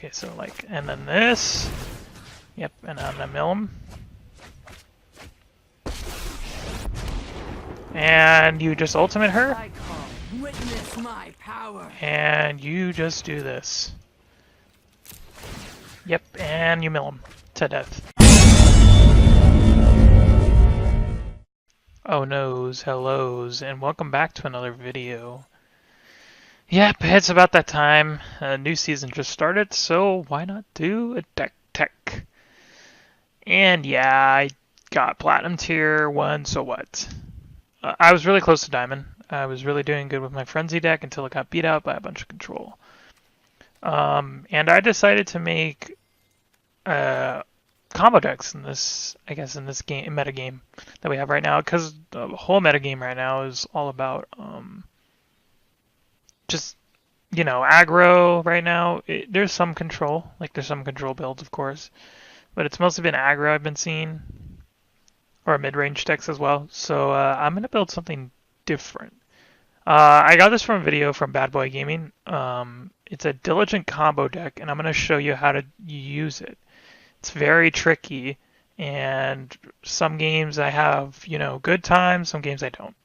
Okay, so like, and then this. Yep, and I'm gonna mill him. And you just ultimate her. Witness my power. And you just do this. Yep, and you mill him to death. Oh noes, hellos, and welcome back to another video. Yep, it's about that time. A new season just started, so why not do a deck tech? And yeah, I got Platinum Tier 1, so what? I was really close to Diamond. I was really doing good with my Frenzy deck until it got beat out by a bunch of control. And I decided to make combo decks in this, I guess, in this game meta game that we have right now, because the whole meta game right now is all about just, you know, aggro right now. There's some control, like there's some control builds, of course, but it's mostly been aggro I've been seeing, or mid-range decks as well. So I'm gonna build something different. I got this from a video from Bad Boy Gaming. It's a diligent combo deck, and I'm gonna show you how to use it. It's very tricky, and some games I have, you know, good times, some games I don't.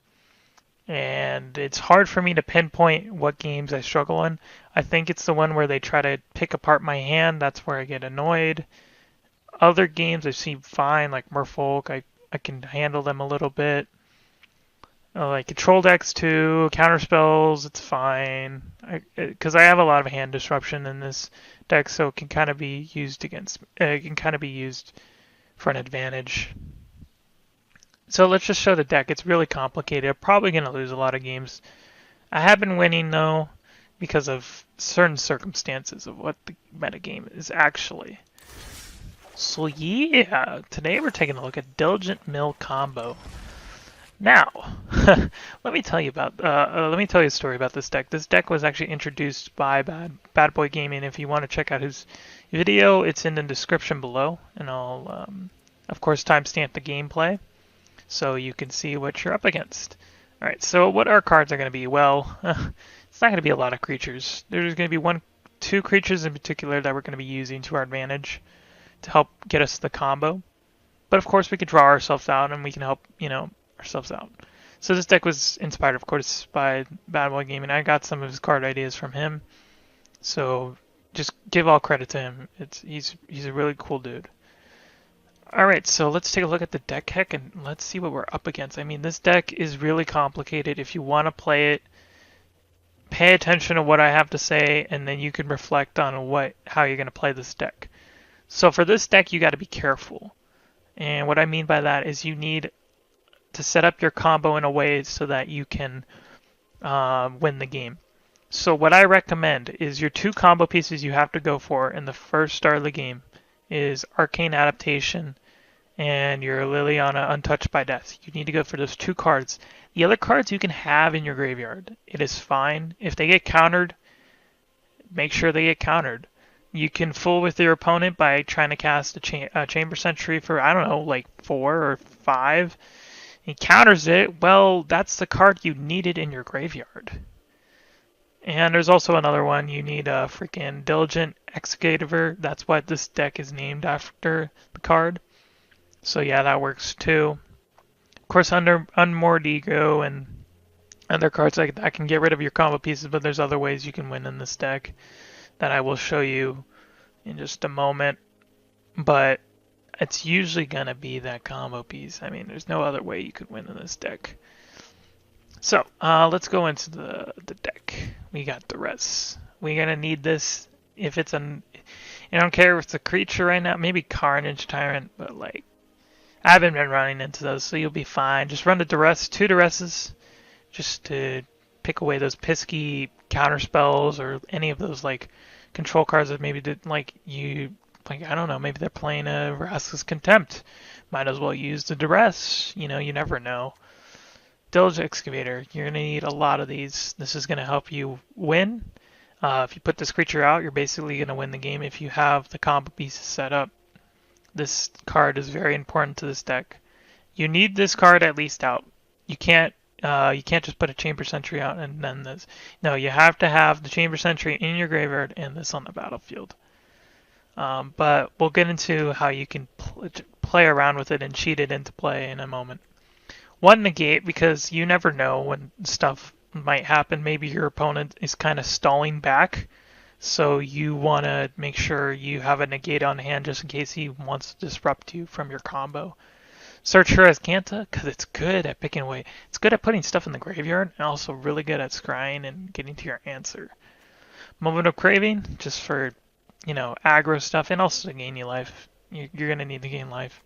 And it's hard for me to pinpoint what games I struggle in. I think it's the one where they try to pick apart my hand. That's where I get annoyed. Other games I seem fine, like Merfolk. I can handle them a little bit. Like control decks too, counter spells, it's fine. Because I have a lot of hand disruption in this deck, so it can kind of be used against. It can kind of be used for an advantage. So let's just show the deck. It's really complicated. I'm probably going to lose a lot of games. I have been winning though, because of certain circumstances of what the metagame is actually. So yeah, today we're taking a look at Diligent Mill Combo. Now, let me tell you a story about this deck. This deck was actually introduced by Bad Boy Gaming. If you want to check out his video, it's in the description below, and I'll, of course, timestamp the gameplay so you can see what you're up against. All right, so what our cards are going to be? Well, it's not going to be a lot of creatures. There's going to be two creatures in particular that we're going to be using to our advantage to help get us the combo. But of course, we could draw ourselves out, and we can help, you know, ourselves out. So this deck was inspired, of course, by Bad Boy Gaming. I got some of his card ideas from him, so just give all credit to him. He's a really cool dude. All right, so let's take a look at the deck heck and let's see what we're up against. I mean, this deck is really complicated. If you want to play it, pay attention to what I have to say, and then you can reflect on how you're going to play this deck. So for this deck, you got to be careful, and what I mean by that is you need to set up your combo in a way so that you can win the game. So what I recommend is your two combo pieces you have to go for in the first start of the game is Arcane Adaptation and your Liliana Untouched by Death. You need to go for those two cards. The other cards you can have in your graveyard. It is fine. If they get countered, make sure they get countered. You can fool with your opponent by trying to cast a Chamber Sentry for, I don't know, like 4 or 5. He counters it, well, that's the card you needed in your graveyard. And there's also another one, you need a freaking Diligent Excavator. That's what this deck is named after, the card. So yeah, that works too. Of course, Unmoored Ego and other cards like that can get rid of your combo pieces, but there's other ways you can win in this deck that I will show you in just a moment. But it's usually going to be that combo piece. I mean, there's no other way you could win in this deck. So, let's go into the deck. We got the rest. We're going to need this if it's I don't care if it's a creature right now. Maybe Carnage Tyrant, but like, I haven't been running into those, so you'll be fine. Just run the Duress, 2 Duresses, just to pick away those pesky counter spells or any of those like control cards that maybe did like I don't know, maybe they're playing a Vraska's Contempt. Might as well use the Duress. You know, you never know. Diligent Excavator. You're going to need a lot of these. This is going to help you win. If you put this creature out, you're basically going to win the game if you have the combo pieces set up. This card is very important to this deck. You need this card at least out. You can't just put a Chamber Sentry out and then this. No, you have to have the Chamber Sentry in your graveyard and this on the battlefield. But we'll get into how you can play around with it and cheat it into play in a moment. One negate, because you never know when stuff might happen. Maybe your opponent is kind of stalling back, so you want to make sure you have a negate on hand just in case he wants to disrupt you from your combo. Search her as Kanta, because it's good at picking away. It's good at putting stuff in the graveyard, and also really good at scrying and getting to your answer. Moment of Craving, just for, aggro stuff, and also to gain you life. You're going to need to gain life.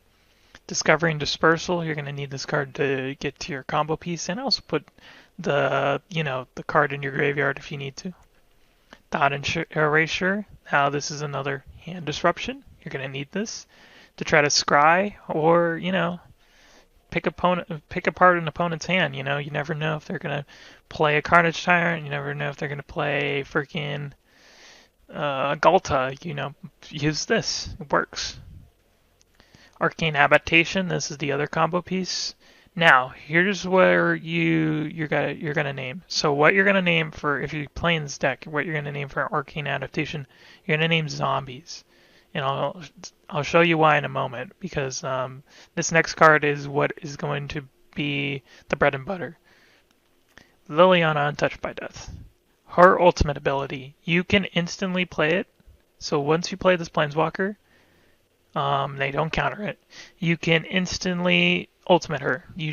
Discovering Dispersal, you're going to need this card to get to your combo piece, and also put the card in your graveyard if you need to. Thought Erasure, now this is another hand disruption. You're going to need this to try to scry or, pick apart an opponent's hand. You never know if they're going to play a Carnage Tyrant. You never know if they're going to play freaking Galta. Use this. It works. Arcane Adaptation, this is the other combo piece. Now, here's where you're gonna name. So what you're gonna name for, if you're playing this deck, what you're gonna name for Arcane Adaptation, you're gonna name zombies. And I'll show you why in a moment, because this next card is what is going to be the bread and butter. Liliana Untouched by Death. Her ultimate ability, you can instantly play it. So once you play this Planeswalker, they don't counter it. You can instantly ultimate her. You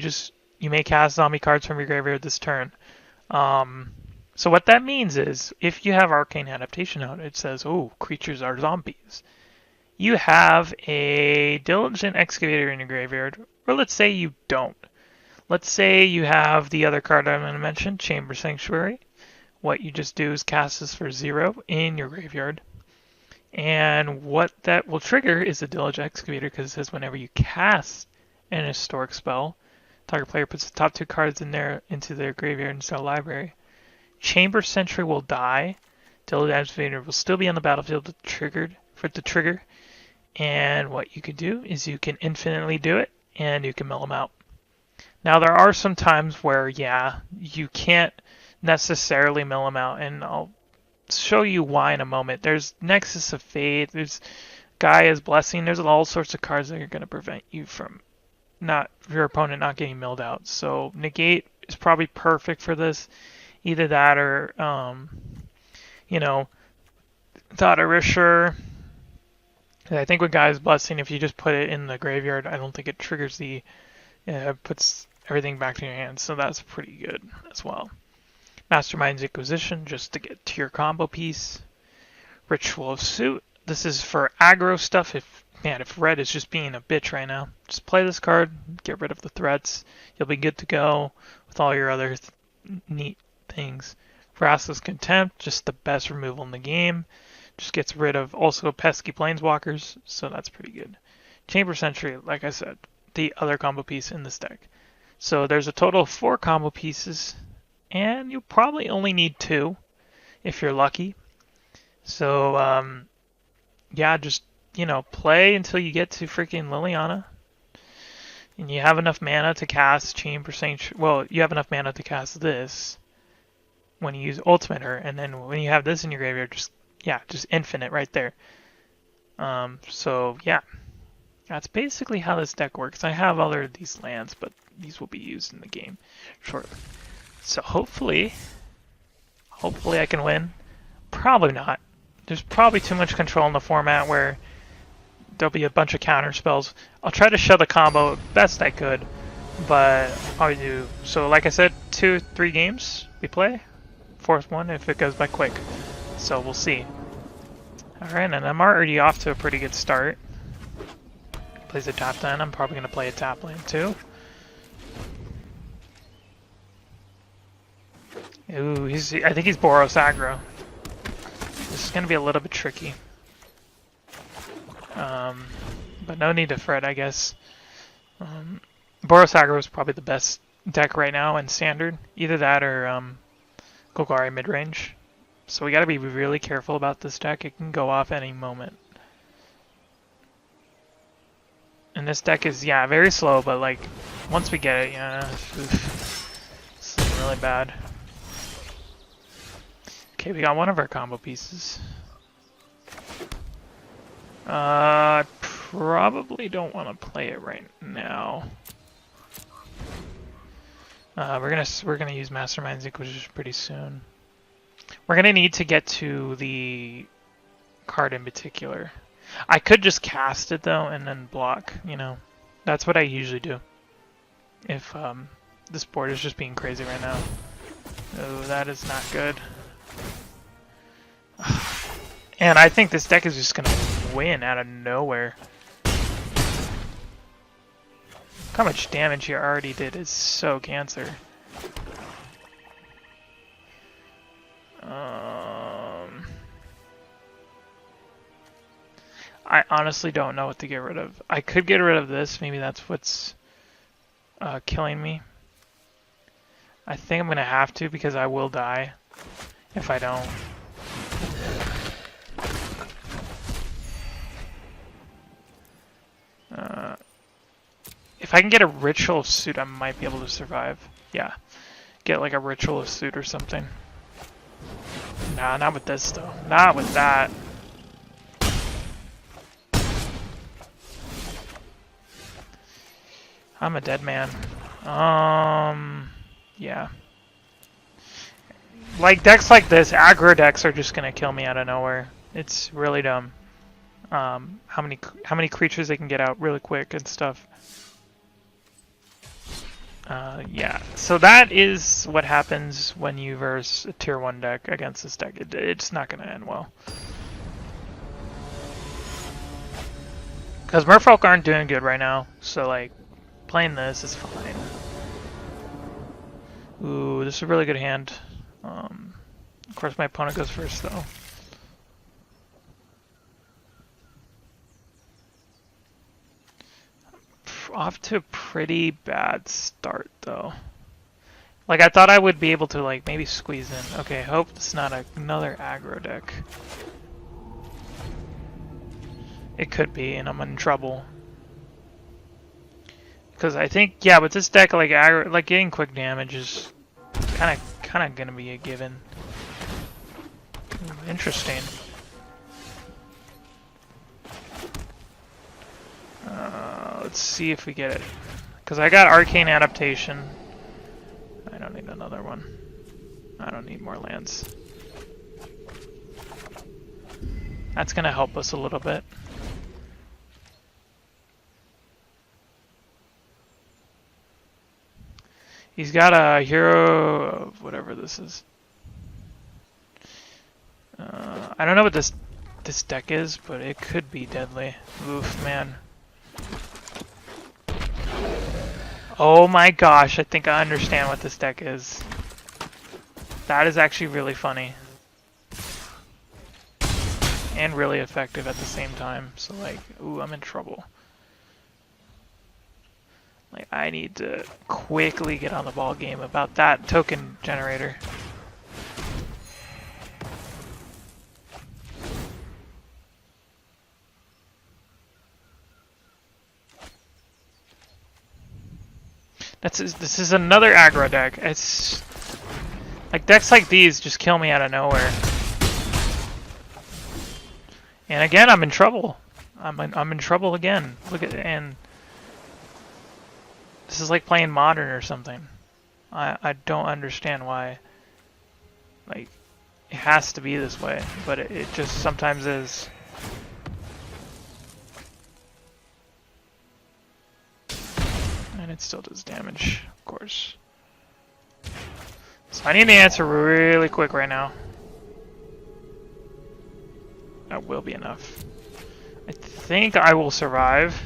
may cast zombie cards from your graveyard this turn. So what that means is, if you have Arcane Adaptation out, it says, oh, creatures are zombies. You have a Diligent Excavator in your graveyard, or let's say you don't. Let's say you have the other card I'm going to mention, Chamber Sanctuary. What you just do is cast this for 0 in your graveyard. And what that will trigger is the Diligent Excavator, because it says whenever you cast an historic spell, target player puts the top 2 cards into their graveyard instead of library. Chamber Sentry will die. Diligent Excavator will still be on the battlefield for it to trigger. And what you can do is you can infinitely do it, and you can mill them out. Now there are some times where, you can't necessarily mill them out, and I'll show you why in a moment. There's Nexus of Fate, there's Gaia's Blessing, there's all sorts of cards that are going to prevent you from your opponent not getting milled out. So Negate is probably perfect for this. Either that or, Thought Erasure. I think with Gaia's Blessing, if you just put it in the graveyard, I don't think it triggers puts everything back to your hands. So that's pretty good as well. Mastermind's Inquisition, just to get to your combo piece. Ritual of Suit. This is for aggro stuff. If red is just being a bitch right now, just play this card, get rid of the threats. You'll be good to go with all your other neat things. Vraska's Contempt, just the best removal in the game. Just gets rid of also pesky planeswalkers, so that's pretty good. Chamber Sentry, like I said, the other combo piece in this deck. So there's a total of 4 combo pieces, and you'll probably only need 2 if you're lucky. So, just, play until you get to freaking Liliana. And you have enough mana to cast Chamber Sanctuary. Well, you have enough mana to cast this when you use Ultimate her, and then when you have this in your graveyard, just infinite right there. That's basically how this deck works. I have other of these lands, but these will be used in the game shortly. So hopefully I can win. Probably not. There's probably too much control in the format where there'll be a bunch of counter spells. I'll try to show the combo best I could, but I'll probably do. So like I said, 2-3 games we play. 4th one if it goes by quick. So we'll see. Alright, and I'm already off to a pretty good start. Plays a top 10. I'm probably going to play a top lane too. Ooh, I think he's Boros aggro. This is going to be a little bit tricky. But no need to fret, I guess. Boros aggro is probably the best deck right now in standard. Either that or Golgari midrange. So we got to be really careful about this deck. It can go off any moment. And this deck is, very slow, but like, once we get it, it's really bad. Okay, we got one of our combo pieces. I probably don't want to play it right now. We're gonna use Mastermind's Inquisition pretty soon. We're gonna need to get to the card in particular. I could just cast it though and then block. You know, that's what I usually do. If this board is just being crazy right now. Oh, that is not good. And I think this deck is just gonna win out of nowhere. How much damage he already did is so cancer. I honestly don't know what to get rid of. I could get rid of this. Maybe that's what's killing me. I think I'm gonna have to because I will die if I don't. If I can get a Ritual of Suit, I might be able to survive. Yeah, get like a Ritual of Suit or something. Nah, not with this though. Not with that. I'm a dead man. Yeah. Like decks like this, aggro decks are just gonna kill me out of nowhere. It's really dumb. How many creatures they can get out really quick and stuff. Yeah. So that is what happens when you verse a tier 1 deck against this deck. It's not gonna end well. Because Merfolk aren't doing good right now, so like playing this is fine. Ooh, this is a really good hand. Of course, my opponent goes first, though. Off to a pretty bad start, though. Like, I thought I would be able to, like, maybe squeeze in. Okay, hope it's not another aggro deck. It could be, and I'm in trouble. Because I think, yeah, with this deck, like, aggro, like getting quick damage is kind of gonna be a given. Interesting. Let's see if we get it. Because I got Arcane Adaptation. I don't need another one. I don't need more lands. That's gonna help us a little bit. He's got a hero of whatever this is. I don't know what this deck is, but it could be deadly. Oof, man. Oh my gosh, I think I understand what this deck is. That is actually really funny. And really effective at the same time. So like, ooh, I'm in trouble. Like, I need to quickly get on the ball game about that token generator. This is another aggro deck. It's like decks like these just kill me out of nowhere. And again, I'm in trouble. I'm in trouble again. Look at and this is like playing Modern or something. I don't understand why. Like, it has to be this way, but it just sometimes is. And it still does damage, of course. So I need the answer really quick right now. That will be enough. I think I will survive.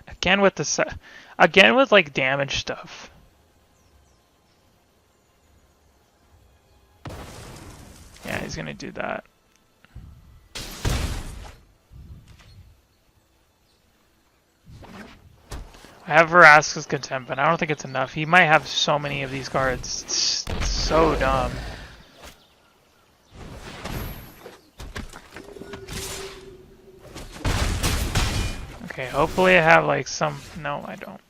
Again with like damage stuff. Yeah, he's gonna do that. I have Vraska's Contempt, but I don't think it's enough. He might have so many of these cards. It's so dumb. Okay, hopefully I have like some... No, I don't.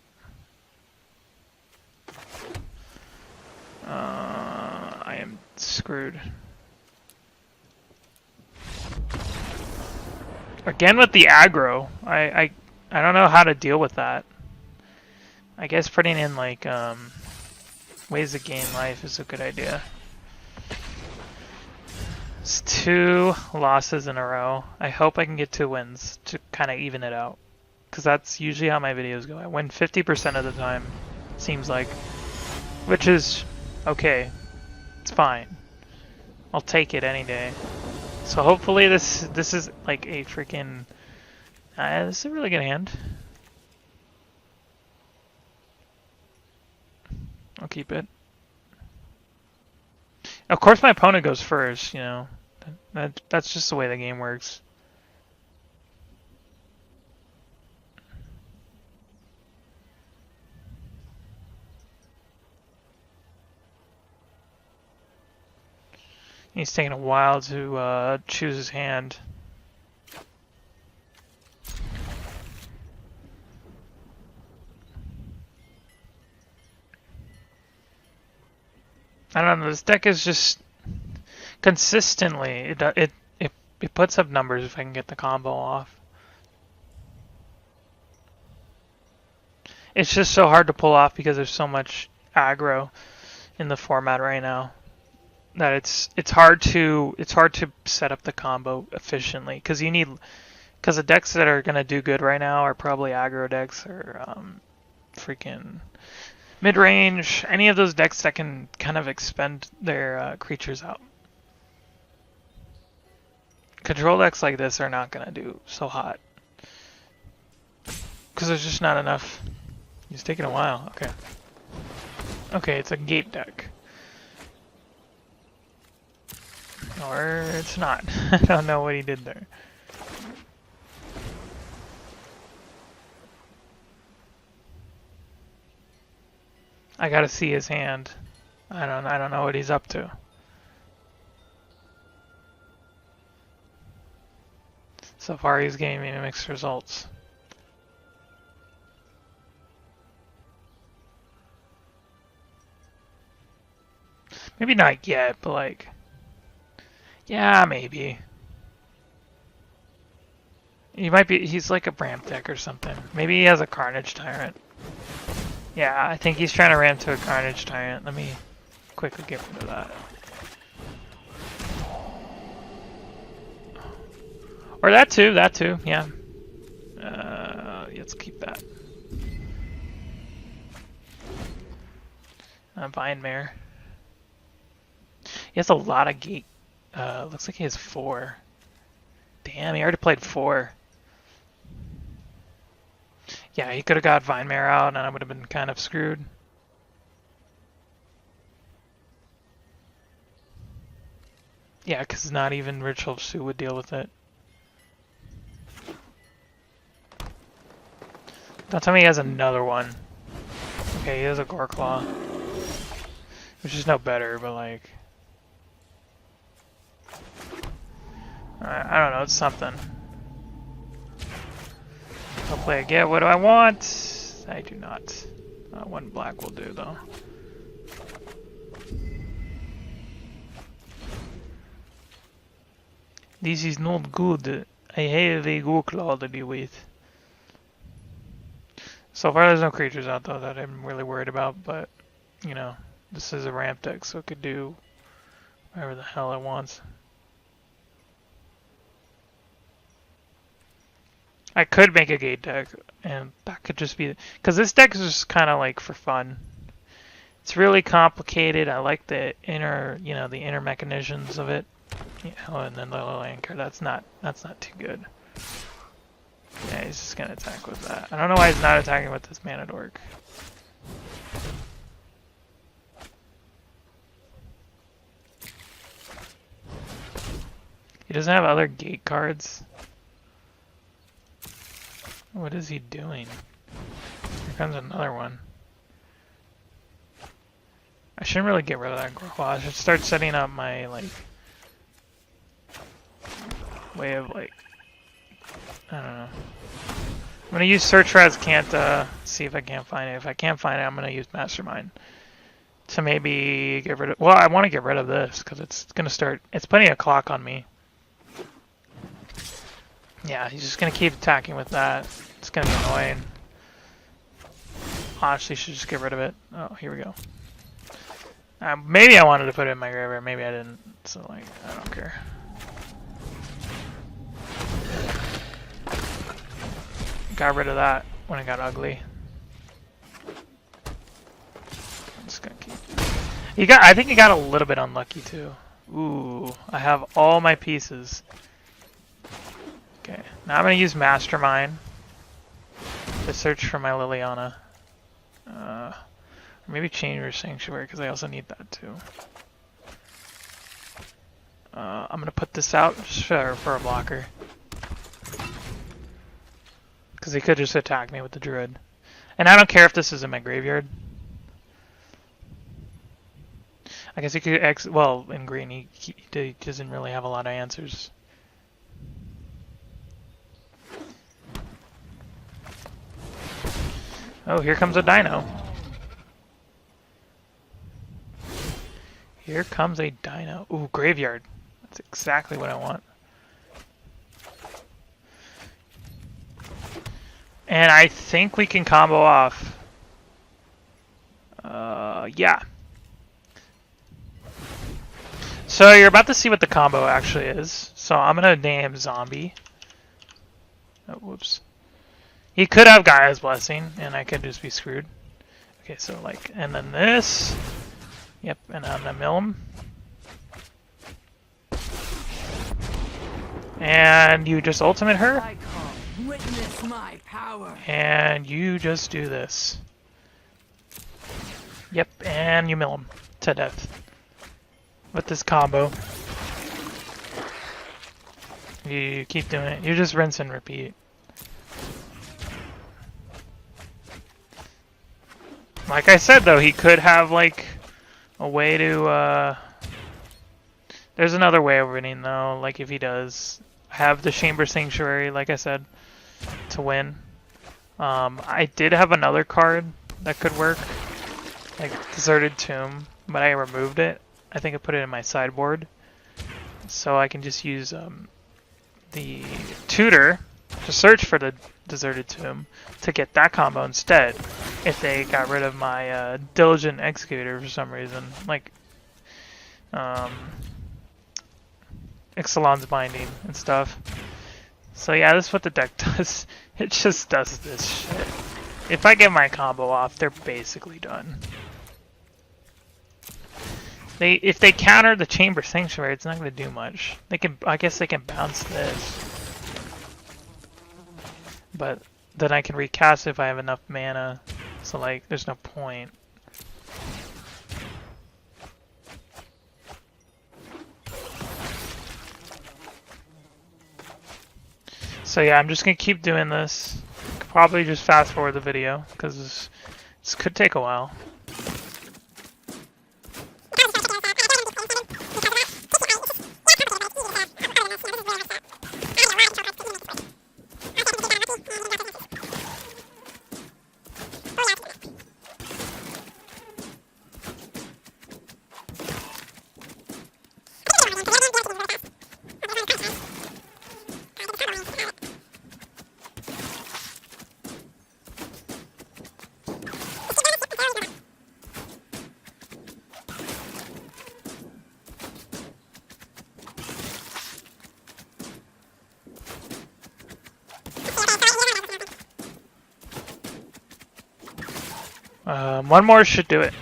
I am screwed. Again with the aggro. I don't know how to deal with that. I guess putting in like ways to gain life is a good idea. It's 2 losses in a row. I hope I can get 2 wins to kind of even it out. Because that's usually how my videos go. I win 50% of the time, seems like. Which is okay. It's fine. I'll take it any day. So hopefully this is like a freaking... this is a really good hand. I'll keep it. Of course my opponent goes first, you know. That's just the way the game works. He's taking a while to choose his hand. I don't know, this deck is just consistently, it puts up numbers if I can get the combo off. It's just so hard to pull off because there's so much aggro in the format right now that it's hard to set up the combo efficiently because the decks that are gonna do good right now are probably aggro decks or freaking mid-range, any of those decks that can kind of expend their creatures out. Control decks like this are not gonna do so hot because there's just not enough. It's taking a while. Okay. Okay, it's a gate deck. Or it's not. I don't know what he did there. I gotta see his hand. I don't know what he's up to. So far he's getting me mixed results. Maybe not yet, but like, yeah, maybe. He might be, he's like a ramp deck or something. Maybe he has a Carnage Tyrant. Yeah, I think he's trying to ramp to a Carnage Tyrant. Let me quickly get rid of that. Or that too, yeah. Let's keep that. Vine Mare. He has a lot of gate. Looks like he has 4. Damn, he already played 4. Yeah, he could have got Vine Mare out and I would have been kind of screwed. Yeah, because not even Ritual of Sue would deal with it. Don't tell me he has another one. Okay, he has a Goreclaw. Which is no better, but like... I don't know, it's something. Hopefully I get what I want. I do not. 1 black will do though. This is not good. I have a Goreclaw to deal with. So far there's no creatures out though that I'm really worried about, but you know, this is a ramp deck so it could do whatever the hell it wants. I could make a gate deck, and that could just be... Because this deck is just kind of like for fun. It's really complicated. I like the inner, you know, the inner mechanisms of it. You know, and then the little anchor. That's not too good. Yeah, he's just gonna attack with that. I don't know why he's not attacking with this Mana Dork. He doesn't have other gate cards. What is he doing? Here comes another one. I shouldn't really get rid of that Goreclaw. I should start setting up my, like, way of, like, I don't know. I'm gonna use Search Raz Can't, see if I can't find it. If I can't find it, I'm gonna use Mastermind to maybe get rid of... Well, I want to get rid of this, because it's gonna start... It's putting a clock on me. Yeah, he's just gonna keep attacking with that. It's gonna be annoying. Honestly, should just get rid of it. Oh, here we go. Maybe I wanted to put it in my graveyard, maybe I didn't. So, like, I don't care. Got rid of that when it got ugly. I'm just gonna keep. I think he got a little bit unlucky too. Ooh, I have all my pieces. Okay, now I'm gonna use Mastermind to search for my Liliana. Or maybe Chamber Sanctuary because I also need that too. I'm gonna put this out just for a blocker. Because he could just attack me with the Druid. And I don't care if this is in my graveyard. I guess he could well, in green he doesn't really have a lot of answers. Oh, here comes a dino. Here comes a dino. Ooh, graveyard. That's exactly what I want. And I think we can combo off. Yeah. So you're about to see what the combo actually is. So I'm gonna name Zombie. Oh, whoops. He could have Gaia's Blessing, and I could just be screwed. Okay, so like, and then this. Yep, and I'm gonna mill him. And you just ultimate her. Witness my power. And you just do this. Yep, and you mill him to death. With this combo. You keep doing it. You just rinse and repeat. Like I said though, he could have like a way to there's another way of winning though, like if he does have the Chamber Sanctuary, like I said, to win. I did have another card that could work, like Deserted Tomb, but I removed it. I think I put it in my sideboard. So I can just use the Tutor to search for the Deserted Tomb to get that combo instead. If they got rid of my Diligent Executor for some reason, like Ixalan's Binding and stuff. So yeah, this is what the deck does. It just does this shit. If I get my combo off, they're basically done. If they counter the Chamber Sanctuary, it's not going to do much. They can, I guess they can bounce this. But then I can recast if I have enough mana. So like, there's no point. So yeah, I'm just going to keep doing this. Probably just fast forward the video, because this could take a while. One more should do it.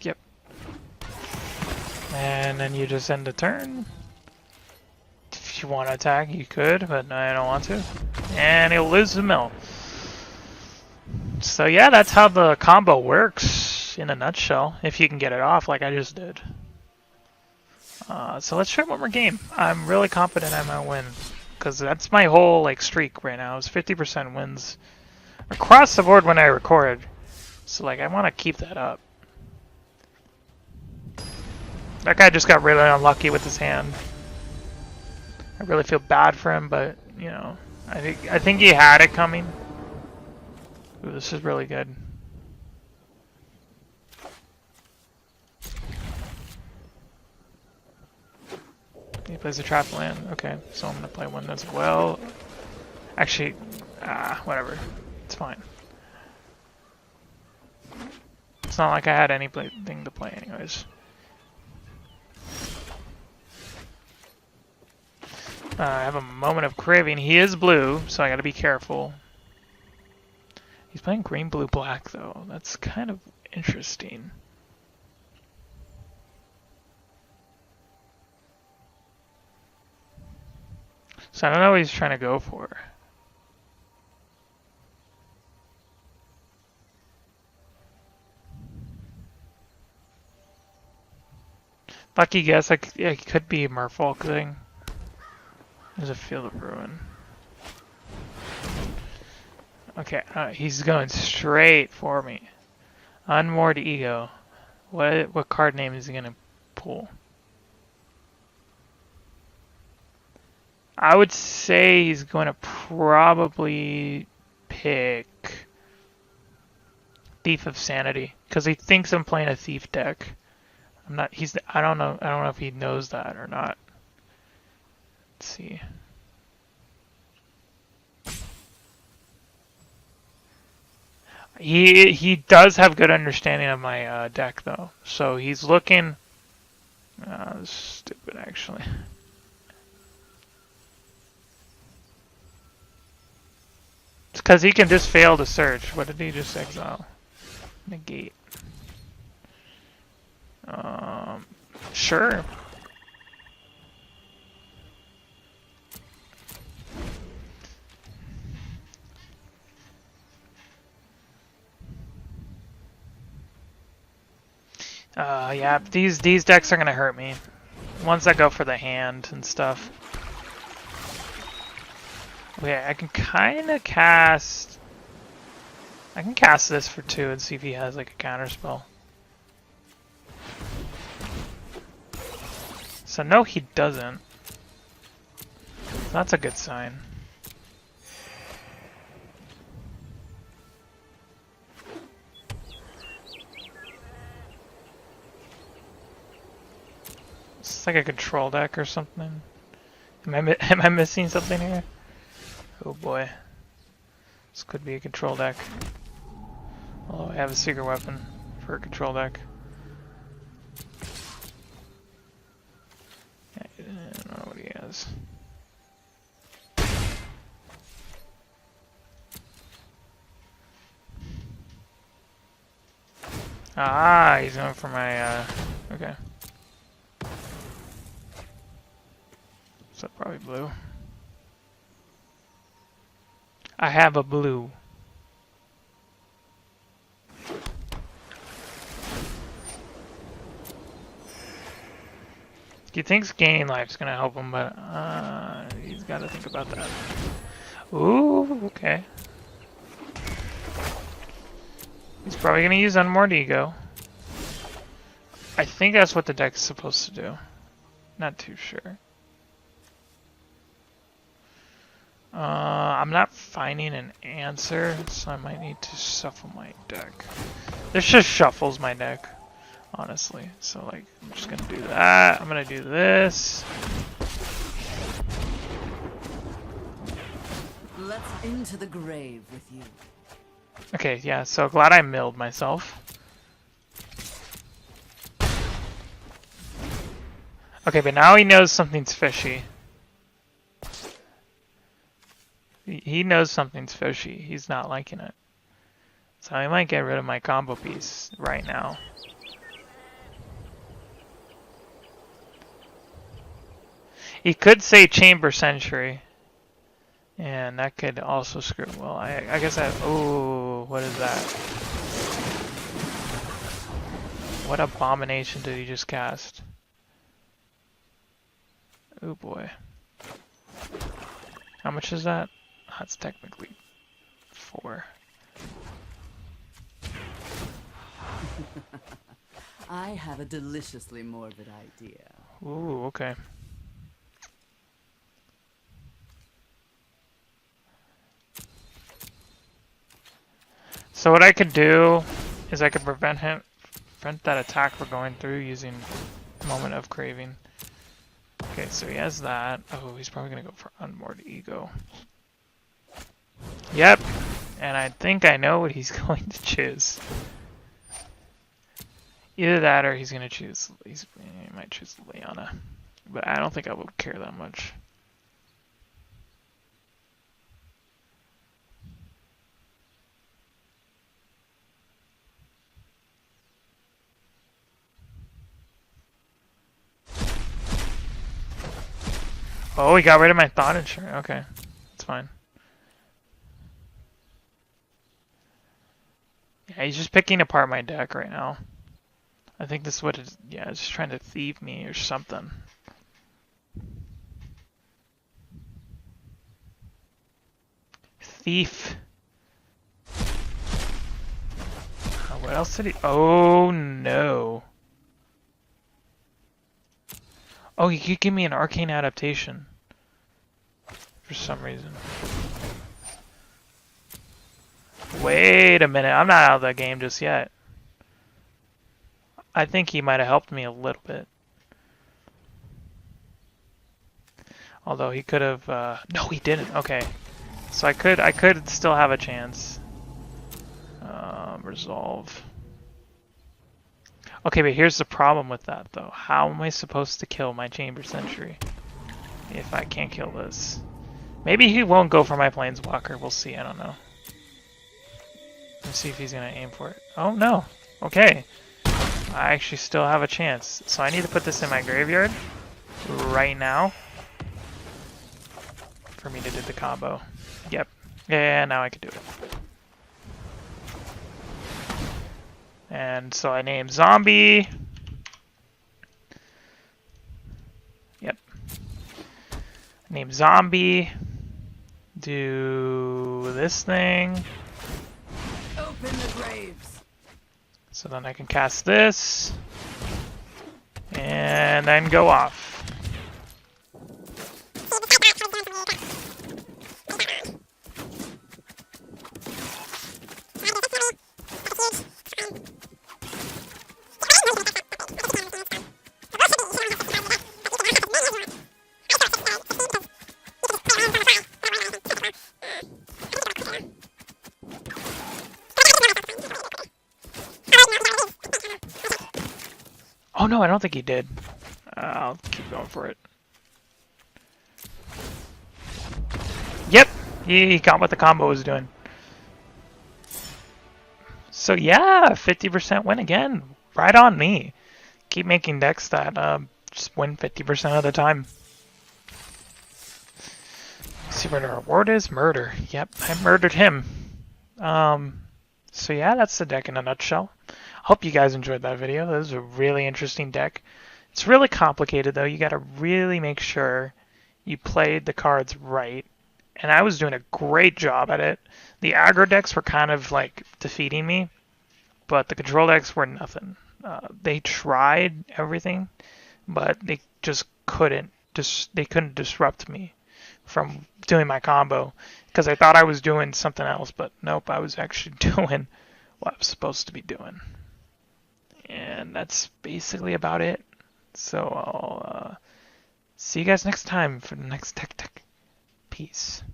Yep. And then you just end the turn. If you want to attack, you could, but I don't want to. And he'll lose the mill. So yeah, that's how the combo works in a nutshell, if you can get it off like I just did. So let's try one more game. I'm really confident I might win. Because that's my whole like streak right now. It's 50% wins across the board when I record. So like I want to keep that up. That guy just got really unlucky with his hand. I really feel bad for him, but you know, I think he had it coming. Ooh, this is really good. He plays a trap land. Okay, so I'm gonna play one as well. Actually, whatever. It's fine. It's not like I had anything to play anyways. I have a moment of craving. He is blue, so I gotta be careful. He's playing green, blue, black though. That's kind of interesting. So I don't know what he's trying to go for. Lucky guess, it could be a Merfolk thing. There's a Field of Ruin. Okay, he's going straight for me. Unmoored Ego. What card name is he gonna pull? I would say he's going to probably pick Thief of Sanity because he thinks I'm playing a Thief deck. I don't know if he knows that or not. Let's see. He does have good understanding of my deck though, so he's looking. Stupid actually. It's because he can just fail to search. What did he just exile? Negate. Sure. Yeah, these decks are gonna hurt me. Ones that go for the hand and stuff. Okay, I can kind of cast. I can cast this for 2 and see if he has like a counter spell. So no, he doesn't. That's a good sign. It's like a control deck or something. Am I missing something here? Oh boy. This could be a control deck. Although I have a secret weapon for a control deck. I don't know what he has. Ah, he's going for my, okay. So probably blue. I have a blue. He thinks gaining life's gonna help him, but he's gotta think about that. Ooh, okay. He's probably gonna use Unmoored Ego. I think that's what the deck's supposed to do. Not too sure. I'm not finding an answer, so I might need to shuffle my deck. This just shuffles my deck, honestly. So like, I'm just gonna do that. I'm gonna do this. Let's into the grave with you. Okay, yeah, so glad I milled myself. Okay, but now he knows something's fishy. He knows something's fishy. He's not liking it. So I might get rid of my combo piece right now. He could say Chamber Sentry. And that could also screw. Well, I guess I. Oh, what is that? What abomination did he just cast? Oh boy. How much is that? That's technically 4. I have a deliciously morbid idea. Ooh, okay. So what I could do is I could prevent that attack from going through using Moment of Craving. Okay, so he has that. Oh, he's probably gonna go for Unmoored Ego. Yep, and I think I know what he's going to choose. Either that or he's gonna choose. He might choose Leona, but I don't think I would care that much. Oh, he got rid of my Thought Insurance. Okay, that's fine. Yeah, he's just picking apart my deck right now. I think this is what it is. Yeah, it's just trying to thieve me or something. Thief. What else did he? Oh no. Oh, he could give me an arcane adaptation. For some reason. Wait a minute, I'm not out of the game just yet. I think he might have helped me a little bit. Although he could have, no he didn't, okay. So I could still have a chance. Resolve. Okay, but here's the problem with that though. How am I supposed to kill my Chamber Sentry if I can't kill this? Maybe he won't go for my Planeswalker, we'll see, I don't know. Let's see if he's gonna aim for it. Oh no, okay. I actually still have a chance. So I need to put this in my graveyard right now for me to do the combo. Yep. Yeah, now I can do it. And so I name Zombie. Yep. Name Zombie. Do this thing. Open the graves. So then I can cast this. And then go off. Oh no, I don't think he did. I'll keep going for it. Yep, he got what the combo was doing. So yeah, 50% win again. Right on me. Keep making decks that just win 50% of the time. See what our reward is? Murder. Yep, I murdered him. So yeah, that's the deck in a nutshell. Hope you guys enjoyed that video. That was a really interesting deck. It's really complicated though. You gotta really make sure you played the cards right. And I was doing a great job at it. The aggro decks were kind of like defeating me, but the control decks were nothing. They tried everything, but they just couldn't. They couldn't disrupt me from doing my combo because I thought I was doing something else, but nope, I was actually doing what I was supposed to be doing. And that's basically about it. So I'll see you guys next time for the next tech. Peace.